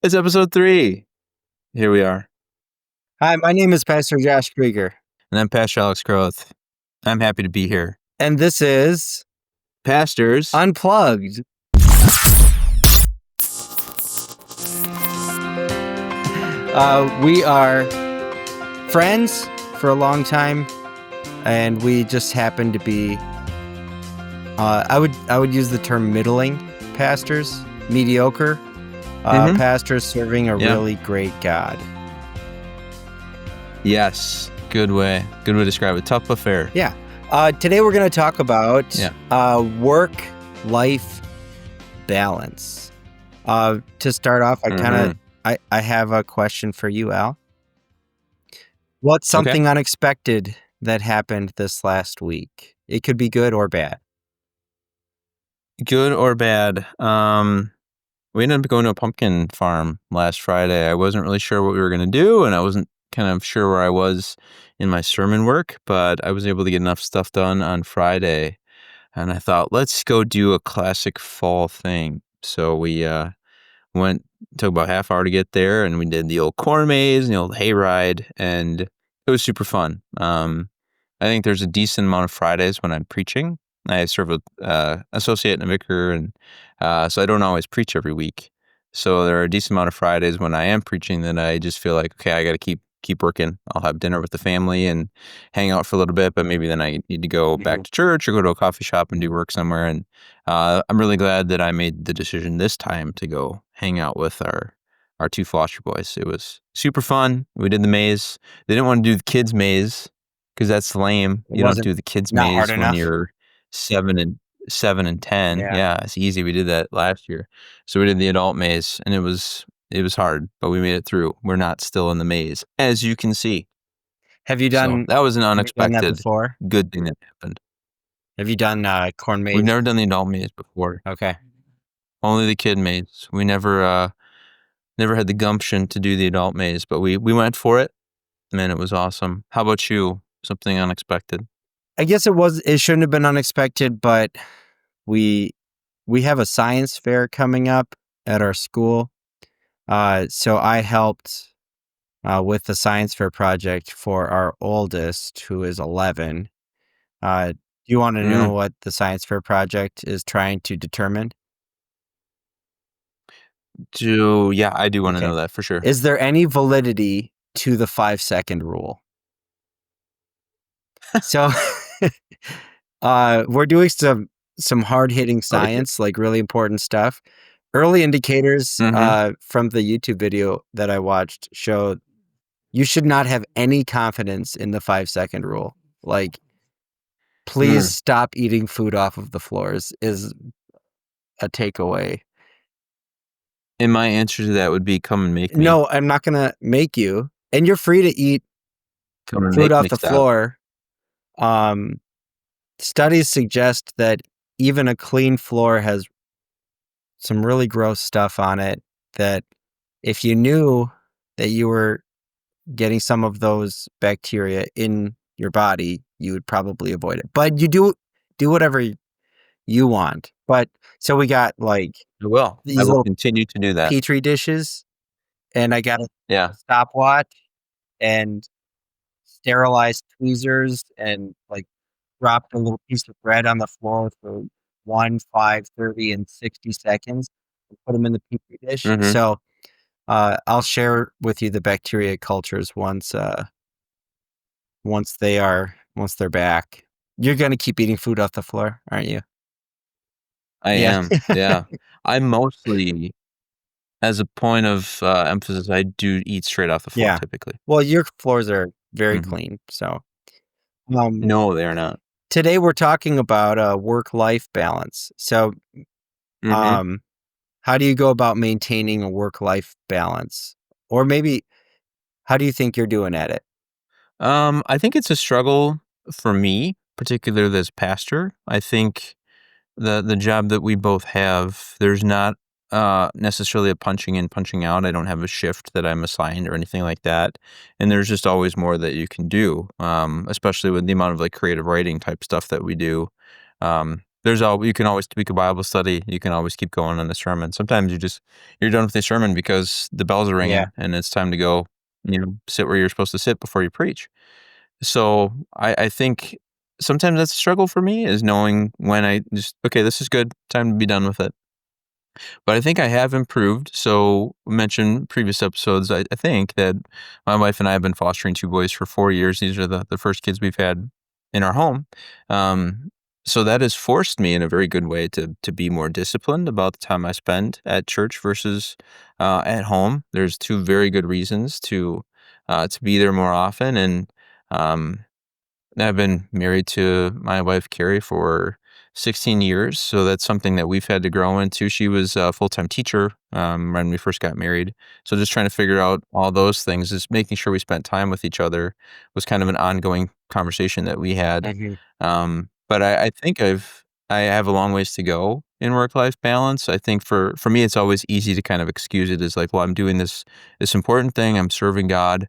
It's episode 3. Here we are. Hi, my name is Pastor Josh Krieger. And I'm Pastor Alex Groth. I'm happy to be here. And this is Pastors Unplugged. We are friends for a long time, and we just happen to be, I would use the term middling pastors, mediocre pastors serving a really great God. Yes, good way to describe it. Tough affair. Yeah. Today we're going to talk about work-life balance. To start off, I have a question for you, Al. What's something unexpected that happened this last week? It could be good or bad. Good or bad? We ended up going to a pumpkin farm last Friday. I wasn't really sure what we were going to do, and I wasn't kind of sure where I was in my sermon work, but I was able to get enough stuff done on Friday, and I thought, let's go do a classic fall thing. So we took about half hour to get there, and we did the old corn maze and the old hayride, and it was super fun. I think there's a decent amount of Fridays when I'm preaching. I serve a associate and a vicar, and so I don't always preach every week. So there are a decent amount of Fridays when I am preaching that I just feel like, okay, I got to keep working. I'll have dinner with the family and hang out for a little bit, but maybe then I need to go back to church or go to a coffee shop and do work somewhere. And I'm really glad that I made the decision this time to go hang out with our two foster boys. It was super fun. We did the maze. They didn't want to do the kids' maze because that's lame. You don't do the kids' maze when you're 7 and 10. Yeah, it's easy. We did that last year. So we did the adult maze, and it was hard, but we made it through. We're not still in the maze, as you can see. Have you done? So that was an unexpected before? Good thing that happened. Have you done corn maze? We've never done the adult maze before. Okay. Only the kid maze. We never had the gumption to do the adult maze, but we went for it. Man, it was awesome. How about you? Something unexpected? I guess it shouldn't have been unexpected, but we have a science fair coming up at our school. So I helped with the science fair project for our oldest, who is 11. Do you want to know what the science fair project is trying to determine? Yeah, I do want to know that for sure. Is there any validity to the 5-second rule? So we're doing some hard-hitting science, like really important stuff. Early indicators from the YouTube video that I watched show you should not have any confidence in the 5-second rule. Like, please stop eating food off of the floors is a takeaway. And my answer to that would be come and make me. No, I'm not going to make you. And you're free to eat food off the floor. Studies suggest that even a clean floor has some really gross stuff on it that if you knew that you were getting some of those bacteria in your body, you would probably avoid it. But you do whatever you want. But so we got like I will continue to do that. Petri dishes, and I got a stopwatch and sterilized tweezers, and like dropped a little piece of bread on the floor for 1, 5, 30, and 60 seconds and put them in the Petri dish. So I'll share with you the bacteria cultures once they're back. You're going to keep eating food off the floor, aren't you? I am. Yeah. I mostly, as a point of emphasis, I do eat straight off the floor typically. Well, your floors are very clean, so. No, they're not. Today we're talking about work-life balance. So, how do you go about maintaining a work-life balance? Or maybe, how do you think you're doing at it? I think it's a struggle for me, particularly as pastor. I think the job that we both have, there's not necessarily a punching in, punching out. I don't have a shift that I'm assigned or anything like that. And there's just always more that you can do, especially with the amount of like creative writing type stuff that we do. you can always tweak a Bible study. You can always keep going on the sermon. Sometimes you're done with the sermon because the bells are Yeah. ringing and it's time to go, sit where you're supposed to sit before you preach. So I think sometimes that's a struggle for me is knowing when I just, okay, this is good, time to be done with it. But I think I have improved. So mentioned previous episodes, I think that my wife and I have been fostering two boys for 4 years. These are the first kids we've had in our home. Um, so that has forced me in a very good way to be more disciplined about the time I spend at church versus at home. There's two very good reasons to be there more often, and um, I've been married to my wife, Carrie, for 16 years. So that's something that we've had to grow into. She was a full-time teacher when we first got married. So just trying to figure out all those things, is making sure we spent time with each other was kind of an ongoing conversation that we had. Mhm. But I think I have a long ways to go in work-life balance. I think for me, it's always easy to kind of excuse it as like, well, I'm doing this important thing. I'm serving God.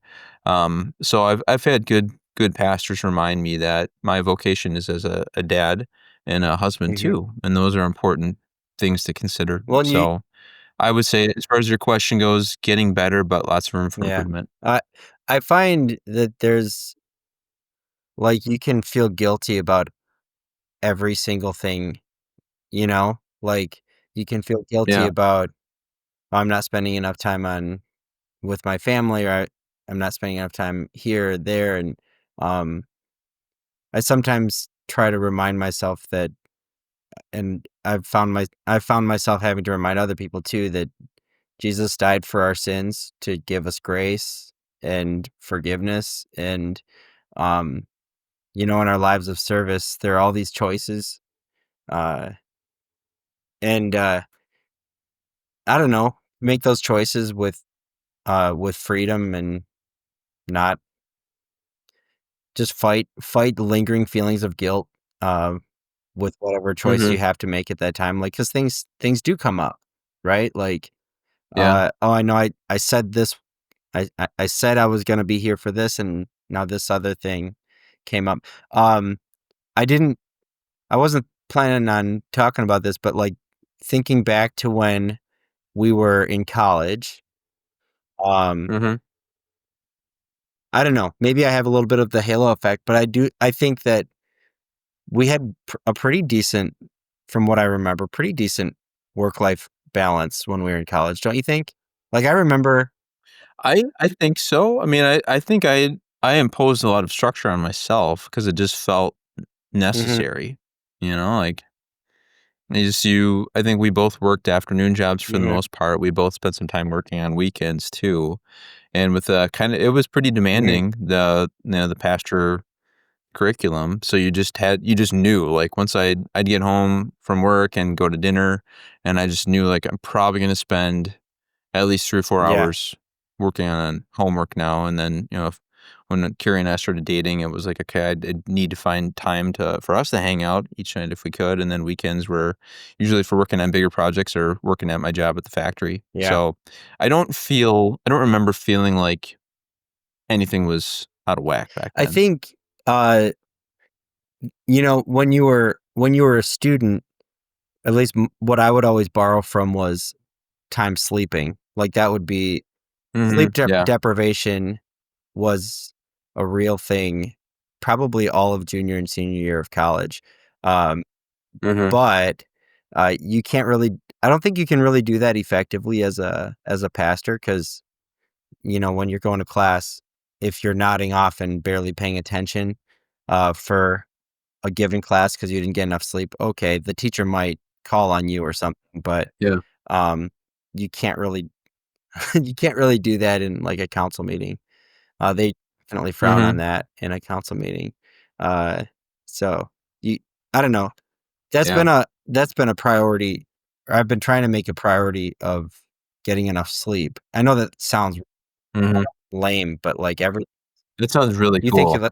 So I've had good pastors remind me that my vocation is as a dad and a husband Mhm. too, and those are important things to consider. Well, and you So I would say, as far as your question goes, getting better, but lots of room for yeah. improvement. I I find that there's like, you can feel guilty about every single thing, you know? Like, you can feel guilty Yeah. about, "Oh, I'm not spending enough time on with my family," or I'm not spending enough time here or there," and, um, I sometimes try to remind myself that and I've found myself having to remind other people too that Jesus died for our sins to give us grace and forgiveness, and, um, in our lives of service, there are all these choices, uh, and, I don't know, make those choices with freedom and not just fight the lingering feelings of guilt, uh, with whatever choice you Mhm. have to make at that time, like, because things do come up, right? Like, Yeah. "Oh, I know I said this I said I was gonna be here for this, and now this other thing came up." Um, I didn't I wasn't planning on talking about this, but, like, thinking back to when we were in college, um, Mhm. I don't know, maybe I have a little bit of the halo effect, but I think that we had a pretty decent, from what I remember, pretty decent work-life balance when we were in college, don't you think? Like, I remember. I think so. I mean, I think I imposed a lot of structure on myself because it just felt Mhm, necessary, like, I think we both worked afternoon jobs for the mhm, most part. We both spent some time working on weekends too. And with it was pretty mhm, demanding, the pastor curriculum. So you just knew, like, once I'd get home from work and go to dinner, and I just knew, like, I'm probably going to spend at least 3 or 4 yeah, hours working on homework now. And then, when Carrie and I started dating, it was like, okay, I'd need to find time for us to hang out each night if we could. And then weekends were usually for working on bigger projects or working at my job at the factory. yeah. So I don't remember feeling like anything was out of whack back I then. think, uh, when you were a student, at least what I would always borrow from was time sleeping. Like, that would be sleep Yeah. deprivation was a real thing, probably all of junior and senior year of college. Um, Mhm. but, you can't really I don't think you can really do that effectively as a pastor, because when you're going to class, if you're nodding off and barely paying attention, for a given class because you didn't get enough sleep, okay, the teacher might call on you or something, but, Yeah. um, you can't really you can't really do that in, like, a council meeting. They definitely frown on Mhm. that in a council meeting. Uh, so you I don't know. Yeah. That's been a priority, or I've been trying to make a priority of getting enough sleep. I know that sounds Mhm. lame, but, like, That sounds really you think of cool.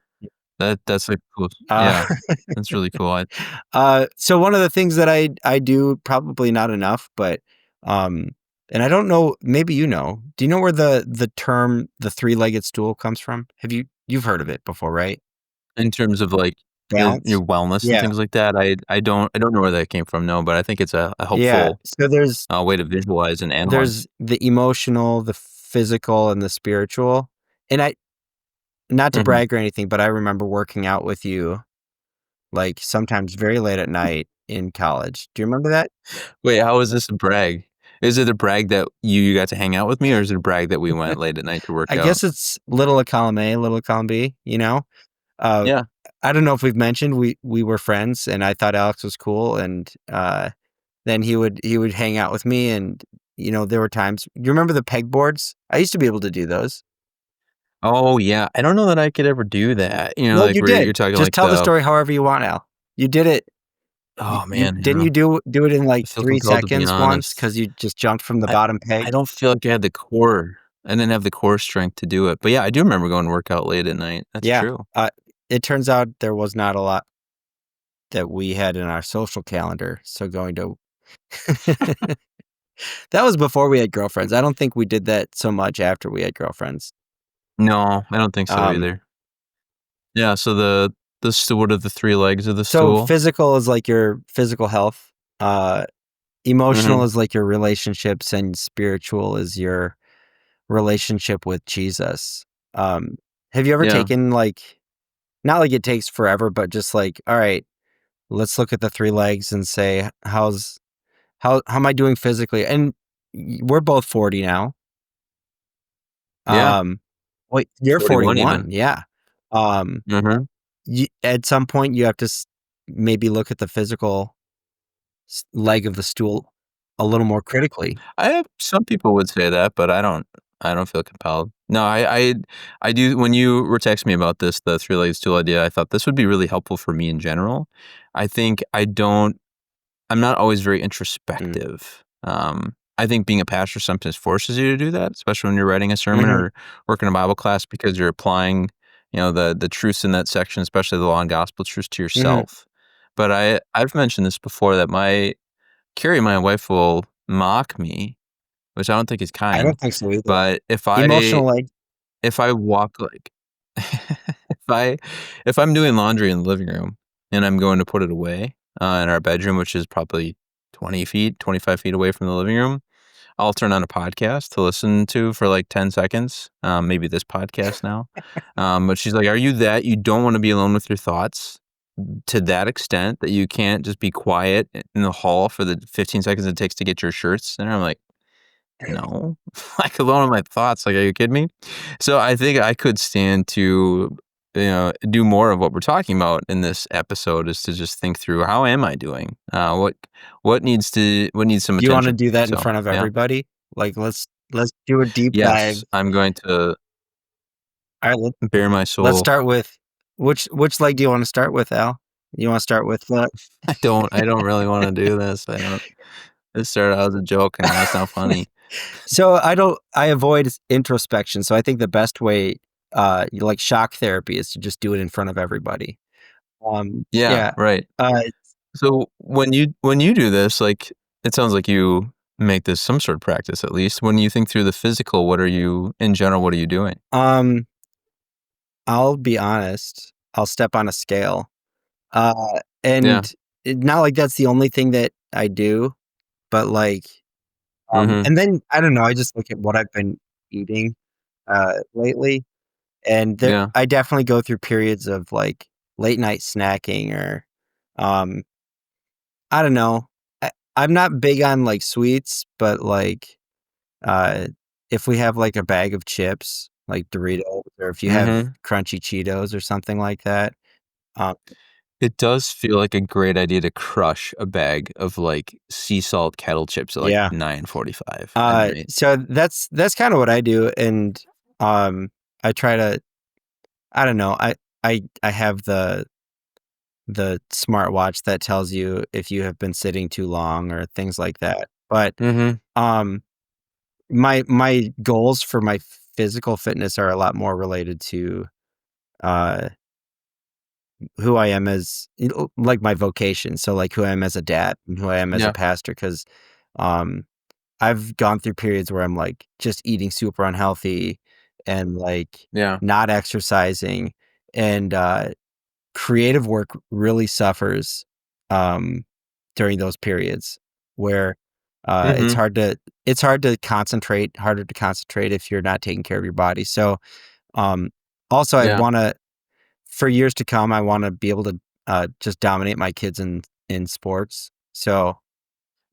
it. That's, like, cool. uh Yeah. That's really cool. So one of the things that I do, probably not enough, but, um and I don't know, maybe do you know where the term, "the three-legged stool" comes from? You've heard of it before, right? In terms of, like, balance. your wellness and Yeah, things like that. I don't know where that came from, no, but I think it's a yeah. helpful, So way to visualize and analyze. there's the emotional, the physical, and the spiritual. And not to Mhm. brag or anything, but I remember working out with you, like, sometimes very late at night in college. Do you remember that? Wait, how is this a brag? Is it a brag that you got to hang out with me, or is it a brag that we went late at night to work I out? guess it's little column A, little column B, you know? Uh, Yeah. I don't know if we've mentioned we were friends, and I thought Alex was cool, and, then he would hang out with me, and, there were times you remember the pegboards? I used to be able to do those. Oh, yeah. I don't know that I could ever do that, No, like, you where you're did. talking Just like tell the the story however you want, Al. You did it. You oh, you man, didn't you do it in, I like, feel 3 compelled to be seconds once honest. because you just jumped from the I bottom I peg? don't feel like I had the core. I didn't have the core strength to do it, but, yeah, I do remember going to work out late at night. That's Yeah. true. It turns out there was not a lot that we had in our social calendar, so going to that was before we had girlfriends. I don't think we did that so much after we had girlfriends. No, I don't think so Um, either. Yeah, so the stool of the 3 legs of the so stool. physical is like your physical health, emotional Mhm. is like your relationships, and spiritual is your relationship with Jesus. Um, have you ever Yeah. taken, like, not like it takes forever, but just like, all right, let's look at the 3 legs and say, how am I doing physically? And we're both 40 now. Yeah. Um, wait, you're 41 41, even. yeah. Um, Mhm. at some point, you have to maybe look at the physical leg of the stool a little more critically. Some people would say that, but I don't feel compelled. No, I do when you were texting me about this, the three-legged stool idea, I thought this would be really helpful for me in general. I think I'm not always very Mm. introspective. I think being a pastor sometimes forces you to do that, especially when you're writing a sermon Mhm, or working a Bible class because you're applying, the truths in that section, especially the law and gospel truths to mhm. yourself. But I've mentioned this before that Carrie, my wife, will mock me, which I don't think is I kind, don't think so either. but Emotional leg. if I walk like I if I'm doing laundry in the living room and I'm going to put it away, in our bedroom, which is probably 20 feet, 25 feet away from the living room, I'll turn on a podcast to listen to for, like, 10 seconds, maybe this podcast now, but she's like, "Are you don't wanna be alone with your thoughts to that extent that you can't just be quiet in the hall for the 15 seconds it takes to get your shirts?" And I'm like, no, like alone in my thoughts. Like, are you kidding me? So I think I could stand to, do more of what we're talking about in this episode is to just think through how am I doing? What needs some Do you wanna attention? do that in So front of yeah, everybody? Like, let's do a deep dive. yes, I'm going to Alright, bare my let's soul. start with which leg do you wanna start with, Al? You wanna start with, I don't really want to do this. I don't. This started out as a joke and now it's not funny. So I avoid introspection, so I think the best way, like shock therapy is to just do it in front of everybody. Yeah, Yeah, right. uh, So when you do this, like, it sounds like you make this some sort of practice at least. When you think through the physical, what are you doing? um, I'll be honest, I'll step on a scale, Yeah. and not like that's the only thing that I do, but, like, Mhm. and then, I don't know, I just look at what I've been eating, lately, and Yeah. I definitely go through periods of, like, late night snacking or, um I don't know. I'm not big on, like, sweets, but, like, uh, if we have, like, a bag of chips, like Doritos, or if you have Mhm. crunchy Cheetos or something like that, um It does feel like a great idea to crush a bag of, like, sea salt kettle chips at, like, yeah. 9:45 at night. So that's kinda what I do, and, I try to I don't know, I have the smartwatch that tells you if you have been sitting too long or things like that, but, Mhm. um my goals for my physical fitness are a lot more related to, uh, who I am as like, my vocation, so, like, who I am as a dad and who I am as a Yeah. pastor, 'cause, um, I've gone through periods where I'm, like, just eating super unhealthy and, like, Yeah. not exercising, and, creative work really suffers during those periods where Mm-hmm. it's hard to concentrate, harder to concentrate if you're not taking care of your body. So um, also, I'd Yeah. want to, for years to come, I want to be able to just dominate my kids in sports. So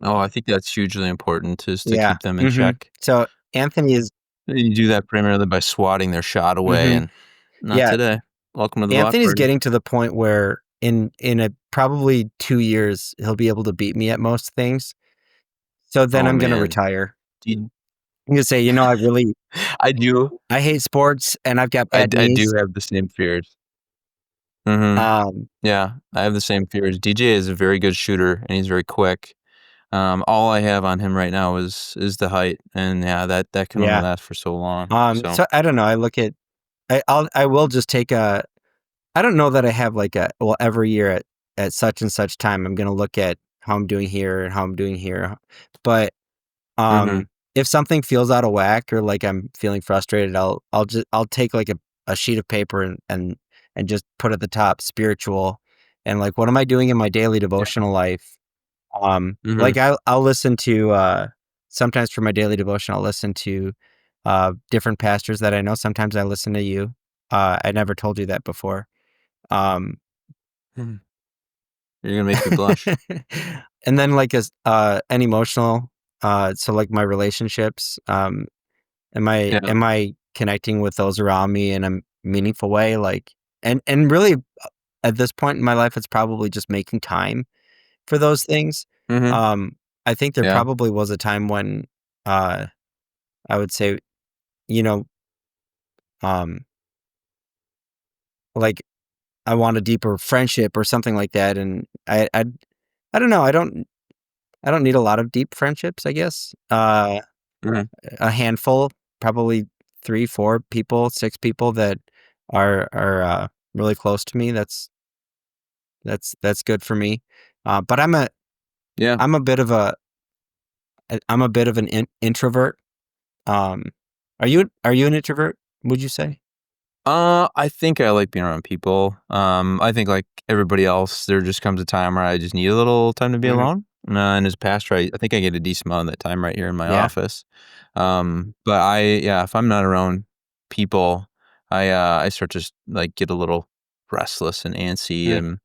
Oh, I think that's hugely important is to yeah. keep them in check. So Anthony is You do that primarily by swatting their shot away, hmm and not yeah. today. Welcome to the block Anthony's party. getting to the point where in a probably 2 years he'll be able to beat me at most things. So then Oh I'm gonna man, retire. do I'm gonna say, I do. I hate sports and I've got bad I do knees. have the same fears. Mhm. Um, Yeah, I have the same fears. DJ is a very good shooter, and he's very quick. All I have on him right now is the height, and yeah, that can only yeah. last for so long. So So I don't know. I look at I will just take a I don't know that I have like a well every year at such and such time I'm gonna look at how I'm doing here and how I'm doing here. But mhm. if something feels out of whack or like I'm feeling frustrated, I'll take like a sheet of paper and just put at the top spiritual and like what am I doing in my daily Yeah. devotional life? Like Mhm. I'll listen to sometimes for my daily devotion I'll listen to different pastors that I know. Sometimes I listen to you. I never told you that before. Um Mhm. You're gonna make me blush. and then like an emotional so like my relationships Yeah. am I connecting with those around me in a meaningful way like and really at this point in my life it's probably just making time for those things. Mhm. um I think there Yeah. probably was a time when uh I would say you know um like I want a deeper friendship or something like that and I don't know I don't need a lot of deep friendships, I guess. Mhm. A handful, probably 3, 4 people, 6 people that are really close to me. That's good for me. But Yeah. I'm a bit of I'm a bit of an introvert. Um, are you an introvert, would you say? I think I like being around people. I think like everybody else, there just comes a time where I just need a little time to be Mhm. alone. And as a pastor, I think I get a decent amount of that time right here in my Yeah. office. But yeah, if I'm not around people, I start to like get a little restless and antsy. Mm. And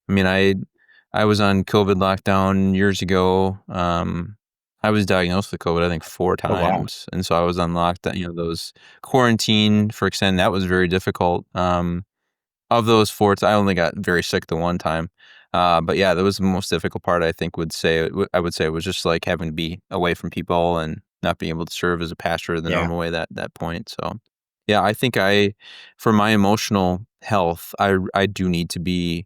I mean, I was on COVID lockdown years ago. I was diagnosed with COVID, I think 4 Oh, wow. times, and so I was on lockdown, those quarantine for extended, that was very difficult. Of those 4 I only got very sick the one time. But yeah, that was the most difficult part, I think, I would say it was just, like, having to be away from people and not being able to serve as a pastor the Yeah. normal way that point, so, yeah, I think for my emotional health, I do need to be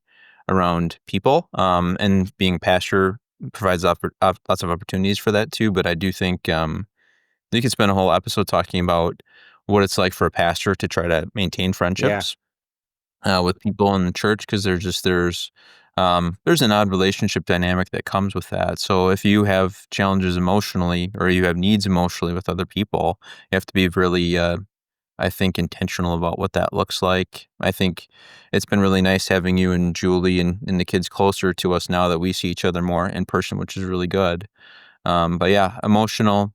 around people, and being a pastor provides lots of opportunities for that too, but I do think, you could spend a whole episode talking about what it's like for a pastor to try to maintain Yeah. friendships with people in the church because there's an odd relationship dynamic that comes with that. So if you have challenges emotionally or you have needs emotionally with other people, you have to be really, I think, intentional about what that looks like. I think it's been really nice having you and Julie and the kids closer to us now that we see each other more in person, which is really good. But yeah, emotional.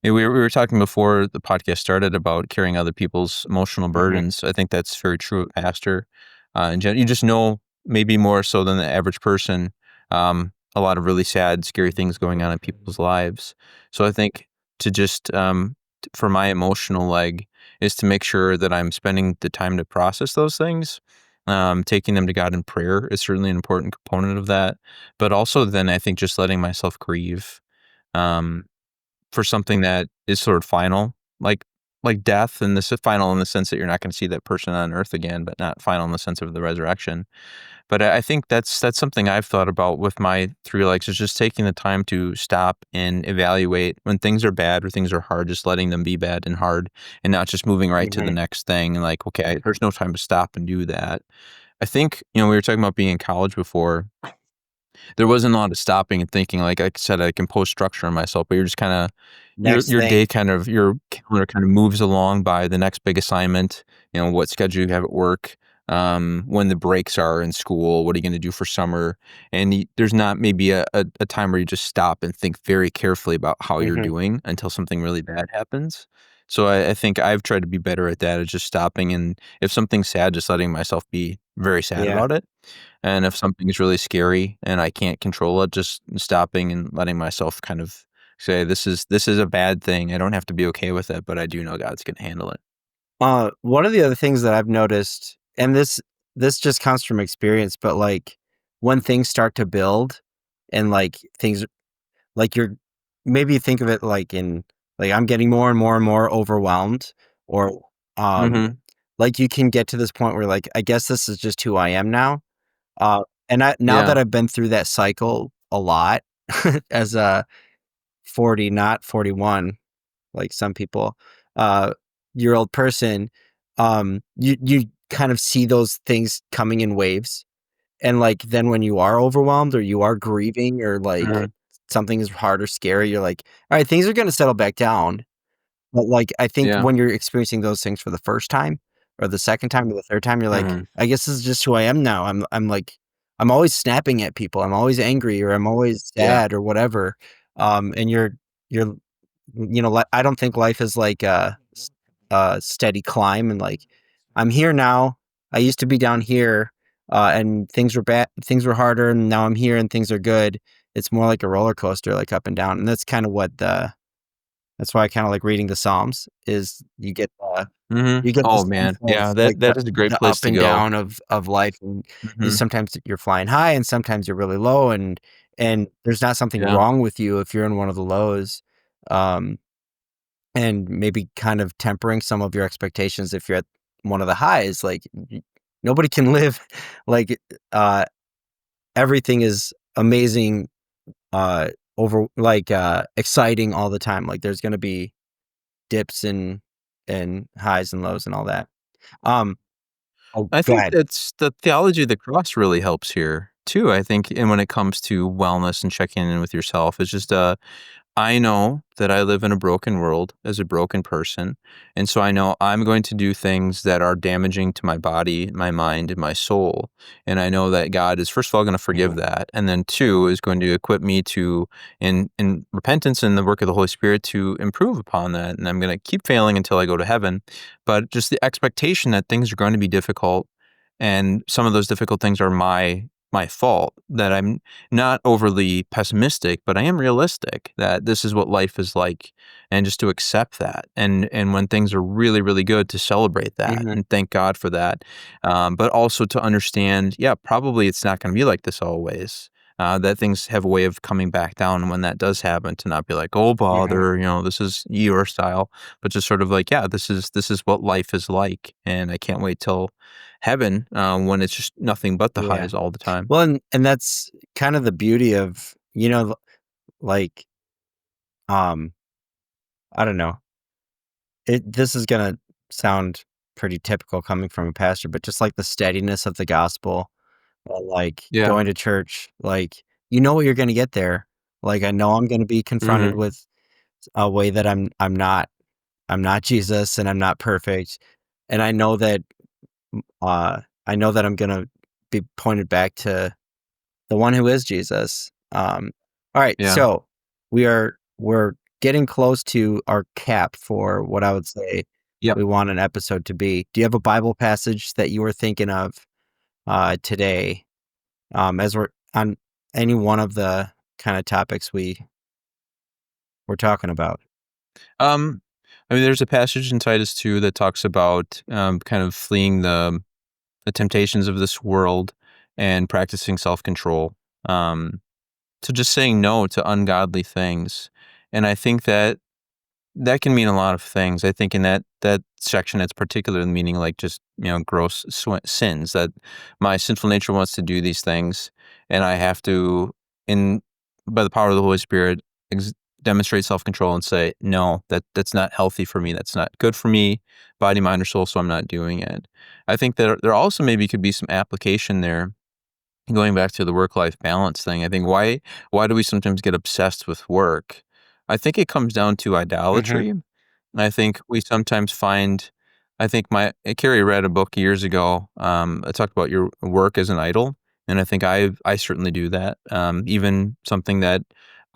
Yeah, we were talking before the podcast started about carrying other people's emotional Mhm. burdens. I think that's very true of pastor. You just know maybe more so than the average person, a lot of really sad, scary things going on in people's lives. So I think to just for my emotional leg is to make sure that I'm spending the time to process those things. Taking them to God in prayer is certainly an important component of that. But also then I think just letting myself grieve. Um, for something that is sort of final, like death, and this is final in the sense that you're not gonna see that person on earth again, but not final in the sense of the resurrection. But I think that's something I've thought about with my 3 legs, is just taking the time to stop and evaluate when things are bad or things are hard, just letting them be bad and hard, and not just moving right to the Mhm. next thing, and like, "Okay, there's no time to stop and do that." I think, we were talking about being in college before. There wasn't a lot of stopping and thinking, like I said, I can post structure on myself, but you're just kinda Next your thing. day your calendar kind of moves along by the next big assignment, what schedule you have at work, when the breaks are in school. What are you going to do for summer? And there's not maybe a time where you just stop and think very carefully about how you're Mhm. doing until something really bad happens. So I think I've tried to be better at that, at just stopping, and if something's sad, just letting myself be very sad Yeah. about it. And if something's really scary and I can't control it, just stopping and letting myself kind of say, this is a bad thing. I don't have to be okay with it, but I do know God's gonna handle it. One of the other things that I've noticed, and this just comes from experience, but, like, when things start to build and, like, things like, you're maybe think of it like, I'm getting more and more and more overwhelmed or, um, Mhm. like, you can get to this point where, like, I guess this is just who I am now, and now Yeah. that I've been through that cycle a lot as a 40, not 41, like some people, uh, year old person, you kind of see those things coming in waves. And like then when you are overwhelmed or you are grieving or like Mhm. something is hard or scary, you're like, all right, things are gonna settle back down. But like I think Yeah. when you're experiencing those things for the first time or the second time or the third time, you're like, Mhm. I guess this is just who I am now. I'm like I'm always snapping at people. I'm always angry or I'm always Yeah. sad or whatever. And you're I don't think life is like a steady climb and like I'm here now. I used to be down here, and things were bad. Things were harder, and now I'm here, and things are good. It's more like a roller coaster, like up and down, and that's kind of what the. That's why I kind of like reading the Psalms. Is Mhm. you get the Oh, sense man. of Yeah, like that is a great the place up to and go. down of life, and Mhm. sometimes you're flying high, and sometimes you're really low, and there's not something Yeah. wrong with you if you're in one of the lows. Um, and maybe kind of tempering some of your expectations if you're at one of the highs, like, nobody can live like, uh, everything is amazing, uh, exciting all the time, like, there's gonna be dips and highs and lows and all that. Um Oh, I go think ahead. that's the theology of the cross really helps here too, I think, and when it comes to wellness and checking in with yourself, it's just, I know that I live in a broken world as a broken person, and so I know I'm going to do things that are damaging to my body, my mind, and my soul, and I know that God is, first of all, gonna forgive Mhm. that, and then 2, is going to equip me to, in repentance and the work of the Holy Spirit, to improve upon that, and I'm gonna keep failing until I go to heaven, but just the expectation that things are going to be difficult, and some of those difficult things are my fault, that I'm not overly pessimistic, but I am realistic that this is what life is like, and just to accept that, and when things are really, really good, to celebrate that Mhm. and thank God for that, but also to understand, yeah, probably it's not gonna be like this always, that things have a way of coming back down, and when that does happen, to not be like, "Oh, Mhm. bother," this is Eeyore style, but just sort of like, "Yeah, this is what life is like, and I can't wait till heaven, when it's just nothing but the Yeah. highs all the time." Well, and that's kind of the beauty of, like, um, I don't know. This is gonna sound pretty typical coming from a pastor, but just like the steadiness of the gospel, like Yeah. going to church, like you know what you're gonna get there. Like I know I'm gonna be confronted Mhm. with a way that I'm not Jesus and I'm not perfect. And I know that I'm gonna be pointed back to the one who is Jesus. All right, Yeah. so we're getting close to our cap for what I would say Yep. we want an episode to be. Do you have a Bible passage that you were thinking of today, as we're on any one of the kind of topics we're talking about? Um, I mean, there's a passage in Titus 2 that talks about, kind of fleeing the temptations of this world and practicing self-control. So just saying no to ungodly things, and I think that that can mean a lot of things. I think in that section, it's particularly meaning like just, gross sins, that my sinful nature wants to do these things, and I have to, in by the power of the Holy Spirit, ex- demonstrate self control and say, no, that's not healthy for me. That's not good for me, body, mind, or soul. So I'm not doing it. I think that there also maybe could be some application there. Going back to the work-life balance thing, I think why do we sometimes get obsessed with work? I think it comes down to Mhm. idolatry. I think we sometimes find I think Carrie read a book years ago. It talked about your work as an idol, and I think I certainly do that. Even something that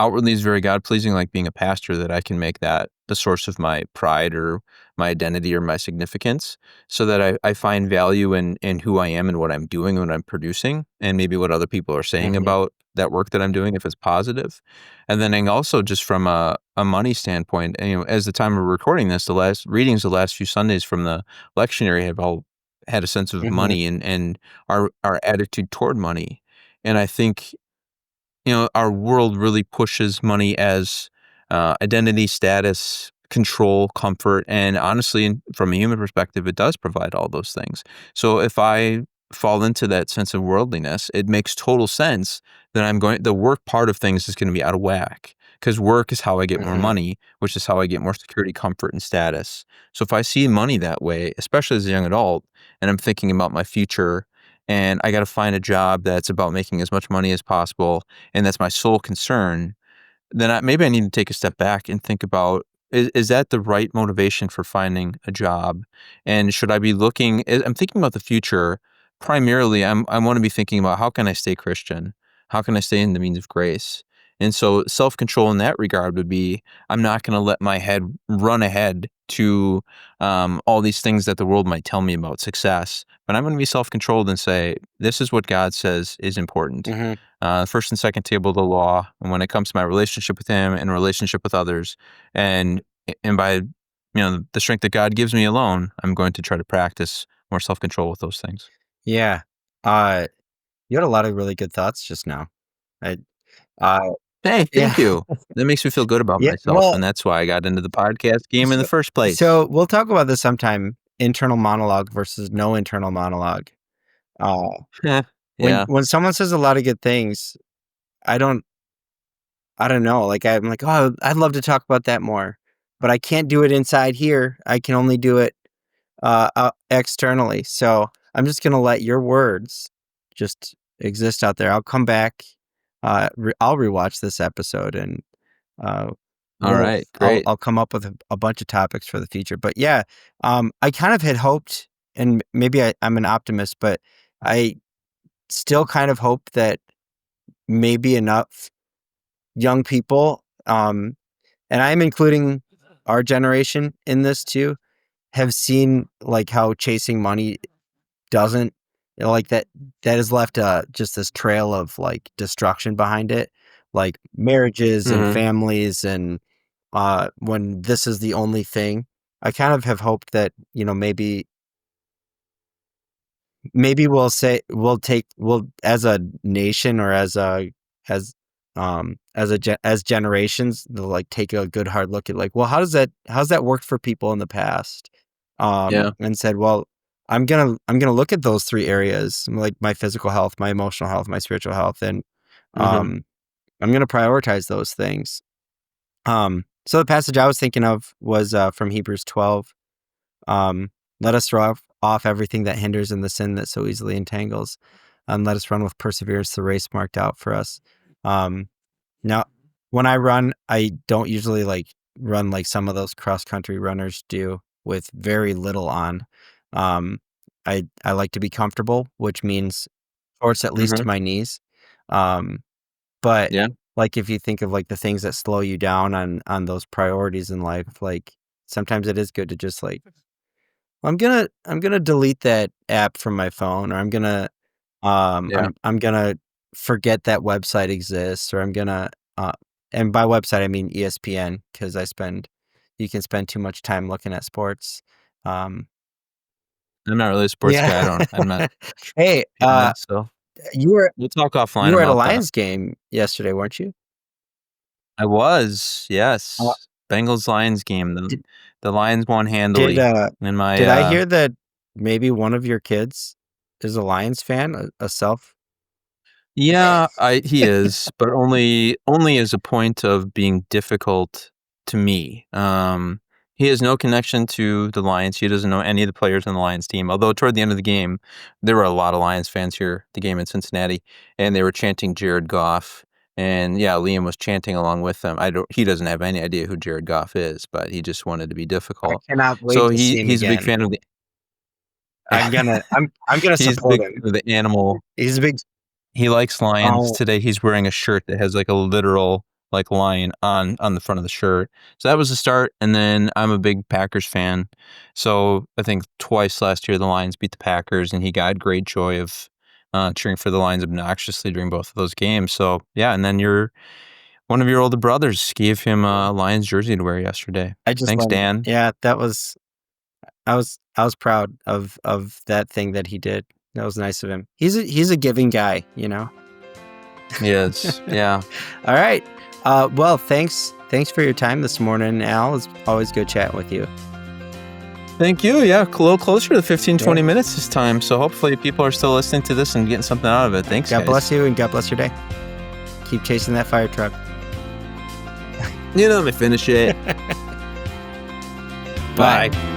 outwardly is very God pleasing, like being a pastor, that I can make that the source of my pride or my identity or my significance, so that I find value in who I am and what I'm doing, what I'm producing, and maybe what other people are saying Mhm, about that work that I'm doing if it's positive. And then also just from a money standpoint, and, as the time we're recording this, the last readings the last few Sundays from the lectionary have all had a sense of mhm, money and our attitude toward money. And I think, our world really pushes money as identity, status, control, comfort, and honestly, from a human perspective, it does provide all those things. So if I fall into that sense of worldliness, it makes total sense that the work part of things is going to be out of whack because work is how I get more mhm. money, which is how I get more security, comfort, and status. So if I see money that way, especially as a young adult, and I'm thinking about my future, and I got to find a job that's about making as much money as possible and that's my sole concern, then maybe I need to take a step back and think about, is that the right motivation for finding a job? And should I be looking? I'm thinking about the future. Primarily, I want to be thinking about how can I stay Christian? How can I stay in the means of grace? And so self control in that regard would be I'm not going to let my head run ahead to all these things that the world might tell me about success, but I'm going to be self controlled and say, this is what God says is important. Mhm. First and second table of the law, and when it comes to my relationship with Him and relationship with others, and by the strength that God gives me alone, I'm going to try to practice more self control with those things. Yeah. Uh, you had a lot of really good thoughts just now. I uh, Hey, yeah. thank you. That makes me feel good about Yeah, myself, well, and that's why I got into the podcast game in so the first place. so we'll talk about this sometime, internal monologue versus no internal monologue. Uh, when Yeah. when someone says a lot of good things, I don't I don't know, like, I'm like, "Oh, I'd love to talk about that more," but I can't do it inside here. I can only do it, out externally, so I'm just gonna let your words just exist out there. I'll come back, I'll rewatch this episode and, uh, All we'll right. I'll Great. I'll come up with a bunch of topics for the future, but yeah, I kind of had hoped, and maybe I'm an optimist, but I still kind of hope that maybe enough young people, and I'm including our generation in this too, have seen, like, how chasing money doesn't like, that has left, just this trail of, like, destruction behind it, like, marriages and Hmm. families and, when this is the only thing. I kind of have hoped that, maybe we'll as a nation or as generations, they'll, like, take a good hard look at, like, well, how's that worked for people in the past? Yeah. And said, well, I'm gonna look at those 3 areas, like my physical health, my emotional health, my spiritual health, and, Hmm. um, I'm gonna prioritize those things. So the passage I was thinking of was, from Hebrews 12. um, Let us throw off everything that hinders and the sin that so easily entangles. Let us run with perseverance the race marked out for us. Um, Now, when I run, I don't usually like run like some of those cross country runners do with very little on. Um, I like to be comfortable, which means shorts at least Hmm. to my knees. Um, but Yeah. like if you think of like the things that slow you down on those priorities in life, like sometimes it is good to just like I'm gonna delete that app from my phone, or Yeah. I'm gonna forget that website exists, or uh, and by website I mean ESPN because you can spend too much time looking at sports. Um, I'm not really a sports yeah. guy. I'm not. Hey, Yeah. So you were we'll talk you offline were at a about that. Lions game yesterday, weren't you? I was, Uh, yes. Bengals Lions game. The did the Lions won did handily. uh And my did I hear that maybe one of your kids is a Lions fan, a self? yeah, he is, but only as a point of being difficult to me. He has no connection to the Lions. He doesn't know any of the players on the Lions team. Although toward the end of the game, there were a lot of Lions fans here at the game in Cincinnati, and they were chanting Jared Goff. And yeah, Liam was chanting along with them. He doesn't have any idea who Jared Goff is, but he just wanted to be I difficult. cannot wait So to see him he's a big again. fan of the I'm gonna He's support him. the animal. He's a big. He likes lions. Oh, Today he's wearing a shirt that has like a literal like lion on the front of the shirt. So that was the start. And then I'm a big Packers fan. So I think twice last year the Lions beat the Packers, and he got great joy of cheering for the Lions obnoxiously during both of those games. So yeah, and then one of your older brothers gave him a Lions jersey to wear yesterday. I just Thanks, love it. Dan. Yeah, that was. I was proud of that thing that he did. That was nice of him. He's a giving guy, you know. Yes. Yeah. All right. Well, thanks for your time this morning, Al. It's always good chatting with you. Thank you. Yeah, a little closer to 15, 20 minutes this time. So hopefully people are still listening to this and getting something out of it. Thanks, God guys. bless you, and God bless your day. Keep chasing that fire truck. You let me finish it. Bye. Bye.